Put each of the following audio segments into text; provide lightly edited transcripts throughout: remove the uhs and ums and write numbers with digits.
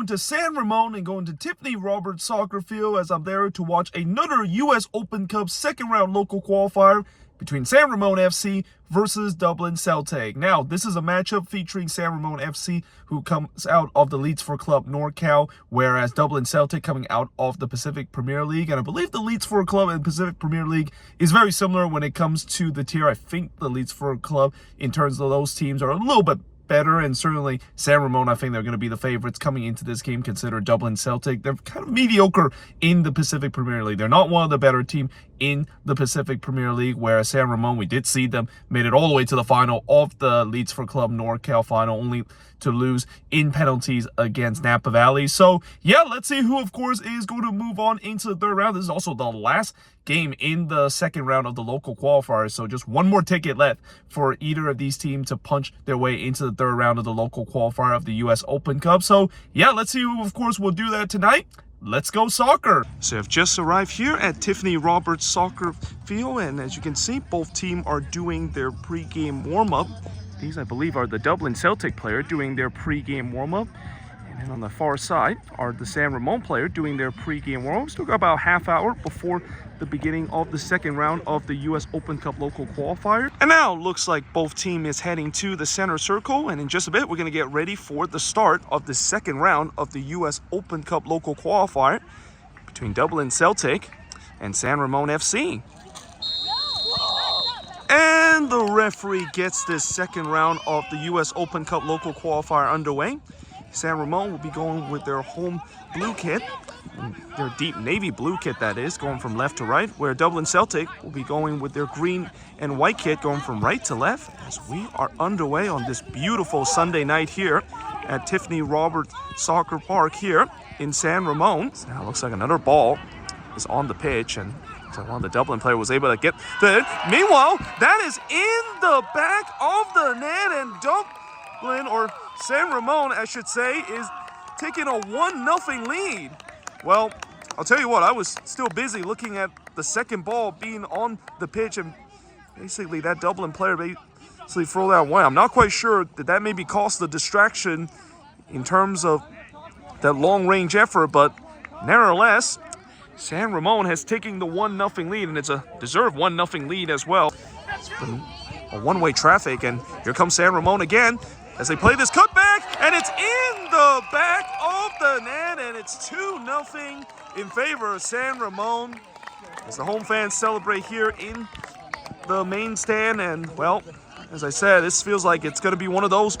going to San Ramon and going to Tiffany Roberts Soccer Field as I'm there to watch another US Open Cup second round local qualifier between San Ramon FC versus Dublin Celtic. Now, this is a matchup featuring San Ramon FC, who comes out of the Leeds for Club NorCal, whereas Dublin Celtic coming out of the Pacific Premier League. And I believe the Leeds for Club and Pacific Premier League is very similar when it comes to the tier. I think the Leeds for Club, in terms of those teams, are a little bit better, and certainly San Ramon, I think they're going to be the favorites coming into this game. Consider Dublin Celtic, they're kind of mediocre in the Pacific Premier League. They're not one of the better teams in the Pacific Premier League, whereas San Ramon, we did see them made it all the way to the final of the Leeds for Club NorCal final, only to lose in penalties against Napa Valley. So yeah, let's see who of course is going to move on into the third round. This is also the last game in the second round of the local qualifier, so just one more ticket left for either of these teams to punch their way into the third round of the local qualifier of the US Open Cup. So yeah, let's see who of course will do that tonight. Let's go soccer. So I've just arrived here at Tiffany Roberts Soccer Field, and as you can see, both teams are doing their pre-game warm-up. These, I believe, are the Dublin Celtic player doing their pre-game warm-up. And then on the far side are the San Ramon player doing their pre-game warm-up. Still got about a half hour before the beginning of the second round of the US Open Cup local qualifier. And now looks like both teams is heading to the center circle, and in just a bit we're going to get ready for the start of the second round of the US Open Cup local qualifier between Dublin Celtic and San Ramon FC. And the referee gets this second round of the US Open Cup local qualifier underway. San Ramon will be going with their home blue kit, their deep navy blue kit that is, going from left to right, where Dublin Celtic will be going with their green and white kit going from right to left, as we are underway on this beautiful Sunday night here at Tiffany Roberts Soccer Park here in San Ramon. So now it looks like another ball is on the pitch, and one of the Dublin player was able to get the... Meanwhile, that is in the back of the net, and Dublin, or San Ramon, I should say, is taking a 1-0 lead. Well, I'll tell you what, I was still busy looking at the second ball being on the pitch, and basically that Dublin player basically threw that away. I'm not quite sure that maybe caused the distraction in terms of that long-range effort, but nevertheless, San Ramon has taken the 1-0 lead, and it's a deserved 1-0 lead as well. It's been a one-way traffic, and here comes San Ramon again as they play this cutback, and it's in the back of the net, and it's 2-0 in favor of San Ramon as the home fans celebrate here in the main stand. And well, as I said, this feels like it's going to be one of those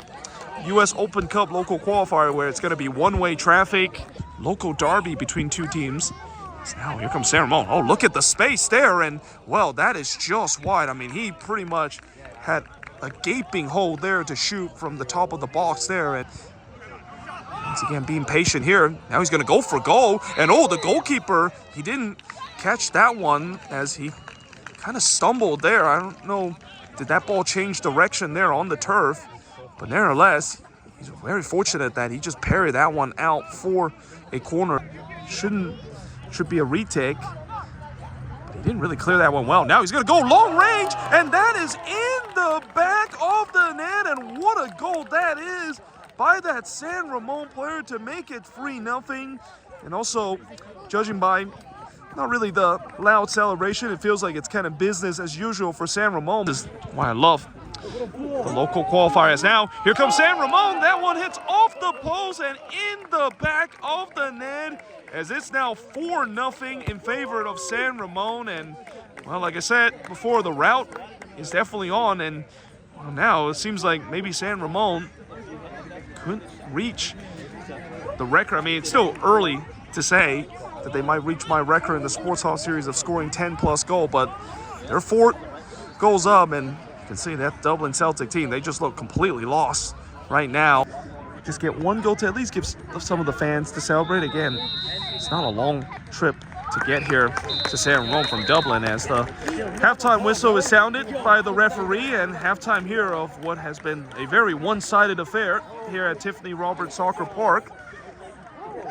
US Open Cup local qualifier where it's going to be one-way traffic, local derby between two teams. So now here comes San Ramon. Oh, look at the space there, and well, that is just wide. I mean, he pretty much had a gaping hole there to shoot from the top of the box there, and once again being patient here. Now he's going to go for goal, and oh, the goalkeeper, he didn't catch that one as he kind of stumbled there. I don't know, did that ball change direction there on the turf? But nevertheless, he's very fortunate that he just parried that one out for a corner. Should be a retake. He didn't really clear that one well. Now he's going to go long range, and that is in the back of the net, and what a goal that is by that San Ramon player to make it 3-0. And also, judging by not really the loud celebration, it feels like it's kind of business as usual for San Ramon. This is why I love the local qualifiers. Now, here comes San Ramon. That one hits off the post and in the back of the net, as it's now 4-0 in favor of San Ramon. And well, like I said before, the route is definitely on, and well, now it seems like maybe San Ramon couldn't reach the record. I mean, it's still early to say that they might reach my record in the Sporthop series of scoring 10+ goals, but they're 4 goals up, and you can see that Dublin Celtic team, they just look completely lost right now. Just get one goal to at least give some of the fans to celebrate. Again, it's not a long trip to get here to San Ramon from Dublin, as the halftime whistle is sounded by the referee, and halftime here of what has been a very one-sided affair here at Tiffany Roberts Soccer Park.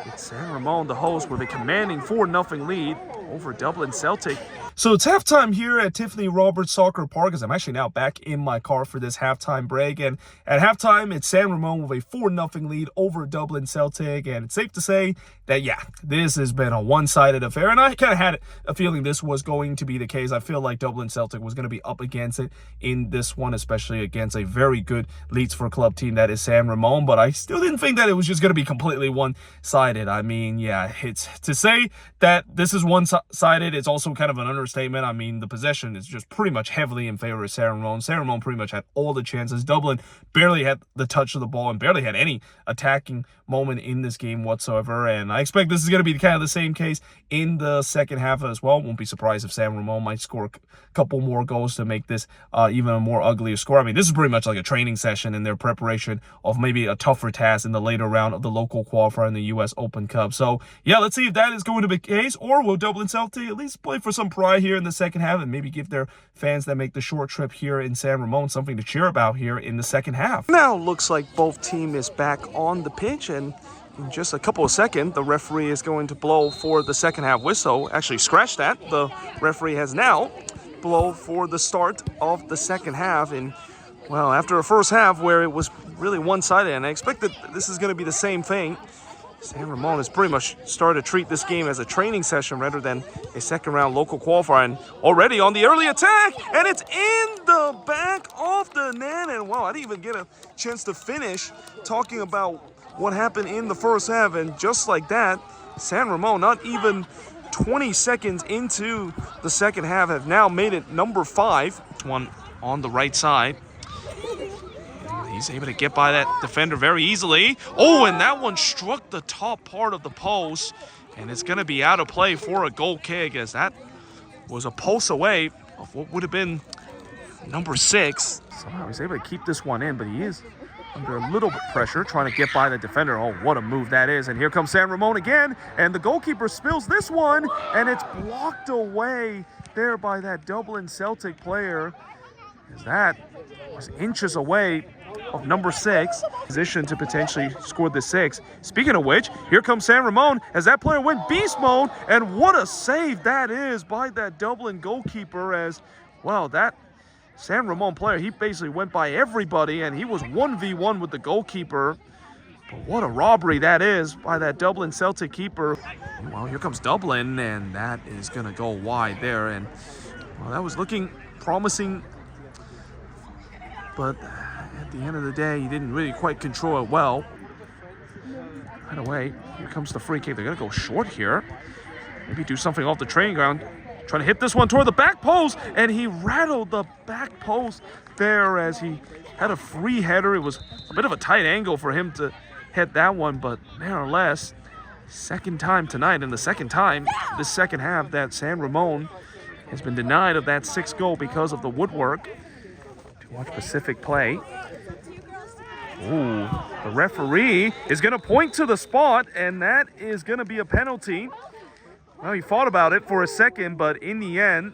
It's San Ramon, the host, with a commanding 4-0 lead over Dublin Celtic. So it's halftime here at Tiffany Roberts Park, as I'm actually now back in my car for this halftime break. And at halftime, it's San Ramon with a 4-0 lead over Dublin Celtic. And it's safe to say that, yeah, this has been a one-sided affair. And I kind of had a feeling this was going to be the case. I feel like Dublin Celtic was going to be up against it in this one, especially against a very good Leeds for Club team that is San Ramon. But I still didn't think that it was just going to be completely one-sided. I mean, yeah, it's to say that this is one-sided, it's also kind of an understatement. I mean, the possession is just pretty much heavily in favor of San Ramon. San Ramon pretty much had all the chances. Dublin barely had the touch of the ball and barely had any attacking moment in this game whatsoever. And I expect this is going to be kind of the same case in the second half as well. Won't be surprised if San Ramon might score a couple more goals to make this even a more uglier score. I mean, this is pretty much like a training session in their preparation of maybe a tougher task in the later round of the local qualifier in the US Open Cup. So, yeah, let's see if that is going to be the case, or will Dublin Celtic at least play for some pride here in the second half and maybe give their fans that make the short trip here in San Ramon something to cheer about here in the second half. Now looks like both team is back on the pitch, and in just a couple of seconds, the referee is going to blow for the second half whistle. Actually, scratch that. The referee has now blown for the start of the second half. And, well, after a first half where it was really one-sided, and I expect that this is going to be the same thing, San Ramon has pretty much started to treat this game as a training session rather than a second-round local qualifier. And already on the early attack, and it's in the back of the net. And, wow, I didn't even get a chance to finish talking about what happened in the first half. And just like that, San Ramon, not even 20 seconds into the second half, have now made it number 5. One on the right side. He's able to get by that defender very easily. Oh, and that one struck the top part of the post. And it's going to be out of play for a goal kick, as that was a post away of what would have been number 6. Somehow he's able to keep this one in, but he is under a little bit of pressure, trying to get by the defender. Oh, what a move that is. And here comes San Ramon again. And the goalkeeper spills this one, and it's blocked away there by that Dublin Celtic player, as that was inches away of number 6, position to potentially score the 6. Speaking of which, here comes San Ramon as that player went beast mode, and what a save that is by that Dublin goalkeeper, as, well, that San Ramon player, he basically went by everybody, and he was 1v1 with the goalkeeper. But what a robbery that is by that Dublin Celtic keeper. Well, here comes Dublin, and that is going to go wide there. And, well, that was looking promising, but at the end of the day, he didn't really quite control it well. Right away, here comes the free kick. They're going to go short here. Maybe do something off the training ground. Trying to hit this one toward the back post, and he rattled the back post there as he had a free header. It was a bit of a tight angle for him to hit that one, but more or less, second time tonight, and the second time this second half that San Ramon has been denied of that 6th goal because of the woodwork. To watch Pacific play. Ooh, the referee is going to point to the spot, and that is going to be a penalty. Well, he thought about it for a second, but in the end,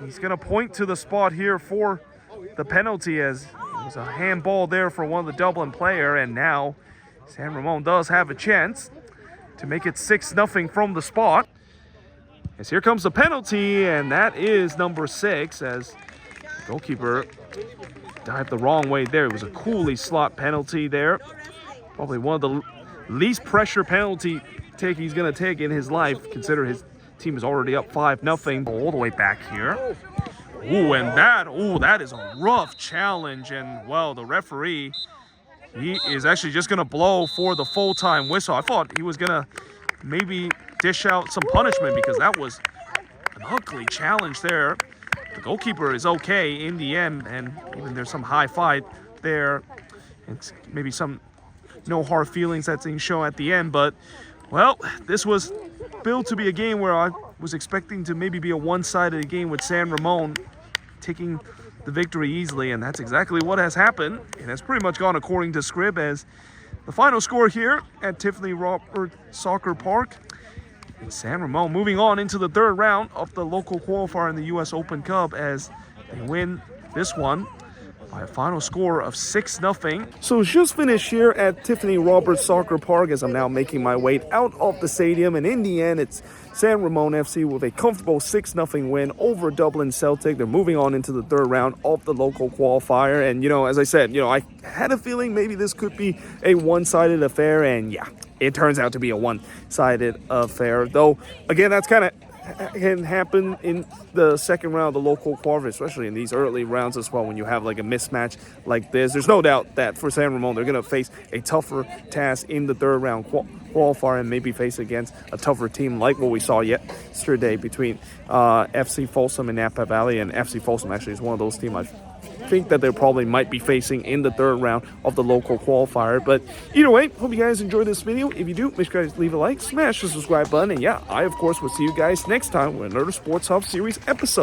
he's going to point to the spot here for the penalty, as it was a handball there for one of the Dublin player, and now San Ramon does have a chance to make it 6-0 from the spot. As here comes the penalty, and that is number 6, as the goalkeeper dived the wrong way there. It was a Cooley slot penalty there. Probably one of the least pressure penalty he's going to take in his life, consider his team is already up 5-0. All the way back here. Ooh, and that is a rough challenge. And, well, the referee, he is actually just going to blow for the full-time whistle. I thought he was going to maybe dish out some punishment, because that was an ugly challenge there. The goalkeeper is okay in the end, and even there's some high fight there. It's maybe some no hard feelings that's being shown at the end, but, well, this was built to be a game where I was expecting to maybe be a one-sided game with San Ramon taking the victory easily, and that's exactly what has happened. It has pretty much gone according to script, as the final score here at Tiffany Roberts Park. And San Ramon moving on into the 3rd round of the local qualifier in the US Open Cup, as they win this one by a final score of 6-0. So just finished here at Tiffany Roberts Park as I'm now making my way out of the stadium, and in the end it's San Ramon FC with a comfortable 6-0 win over Dublin Celtic. They're moving on into the third round of the local qualifier, and as I said, I had a feeling maybe this could be a one-sided affair, and yeah, it turns out to be a one-sided affair. Though again, that's kind of can happen in the second round of the local qualifier, especially in these early rounds as well, when you have like a mismatch like this. There's no doubt that for San Ramon, they're going to face a tougher task in the third round qualifier and maybe face against a tougher team like what we saw yesterday between FC Folsom and Napa Valley. And FC Folsom actually is one of those teams I think that they probably might be facing in the third round of the local qualifier. But either way, hope you guys enjoyed this video. If you do, make sure you guys leave a like, smash the subscribe button, and yeah, I of course will see you guys next time with another Sports Hub series episode.